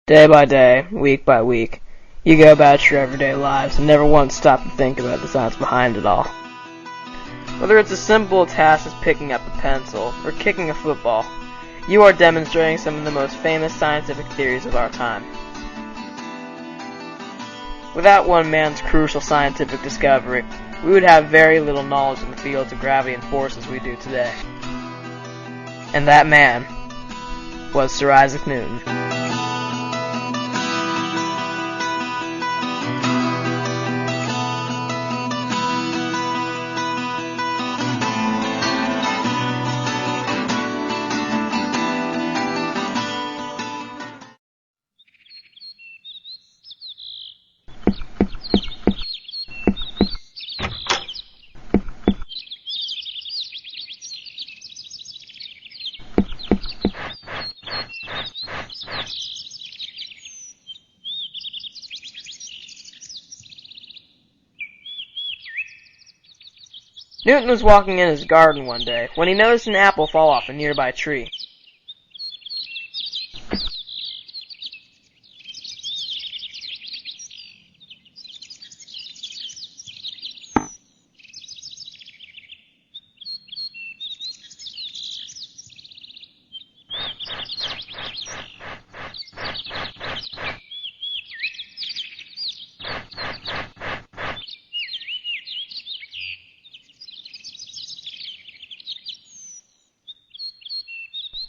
Day by day, week by week, you go about your everyday lives and never once stop to think about the science behind it all. Whether it's as simple a task as picking up a pencil or kicking a football, you are demonstrating some of the most famous scientific theories of our time. Without one man's crucial scientific discovery, we would have very little knowledge in the fields of gravity and force as we do today. And that man was Sir Isaac Newton. Newton was walking in his garden one day when he noticed an apple fall off a nearby tree.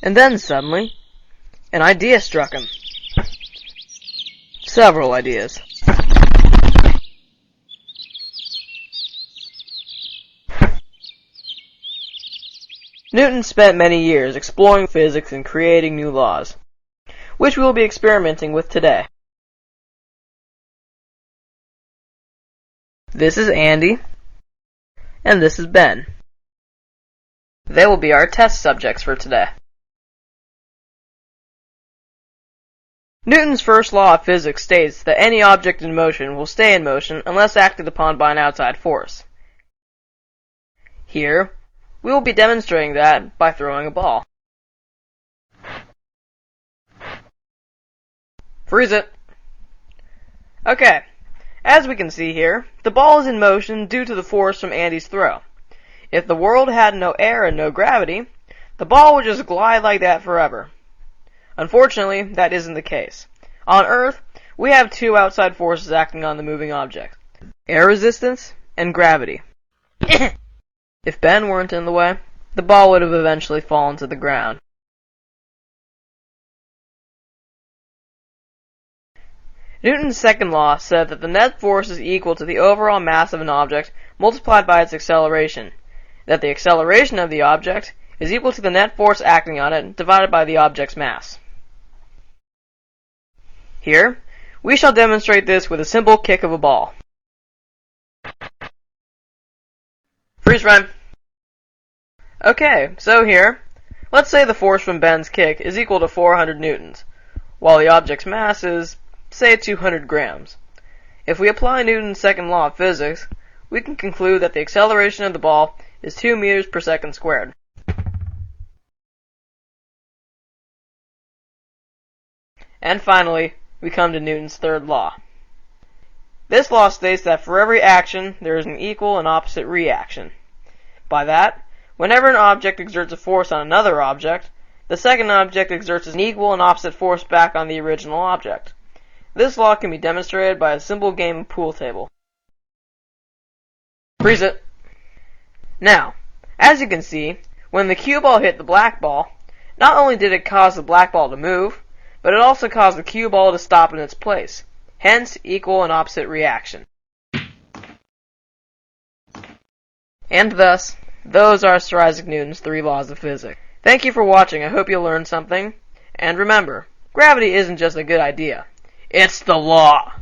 And then, suddenly, an idea struck him. Several ideas. Newton spent many years exploring physics and creating new laws, which we will be experimenting with today. This is Andy, and this is Ben. They will be our test subjects for today. Newton's first law of physics states that any object in motion will stay in motion unless acted upon by an outside force. Here, we will be demonstrating that by throwing a ball. Freeze it! Okay, as we can see here, the ball is in motion due to the force from Andy's throw. If the world had no air and no gravity, the ball would just glide like that forever. Unfortunately, that isn't the case. On Earth, we have two outside forces acting on the moving object: air resistance and gravity. If Ben weren't in the way, the ball would have eventually fallen to the ground. Newton's second law said that the net force is equal to the overall mass of an object multiplied by its acceleration, that the acceleration of the object is equal to the net force acting on it divided by the object's mass. Here, we shall demonstrate this with a simple kick of a ball. Freeze frame. Okay, so here, let's say the force from Ben's kick is equal to 400 newtons, while the object's mass is, say, 200 grams. If we apply Newton's second law of physics, we can conclude that the acceleration of the ball is 2 meters per second squared. And finally, we come to Newton's third law. This law states that for every action, there is an equal and opposite reaction. By that, whenever an object exerts a force on another object, the second object exerts an equal and opposite force back on the original object. This law can be demonstrated by a simple game of pool table. Freeze it. Now, as you can see, when the cue ball hit the black ball, not only did it cause the black ball to move, but it also caused the cue ball to stop in its place, hence equal and opposite reaction. And thus, those are Sir Isaac Newton's 3 laws of physics. Thank you for watching. I hope you learned something. And remember, gravity isn't just a good idea. It's the law.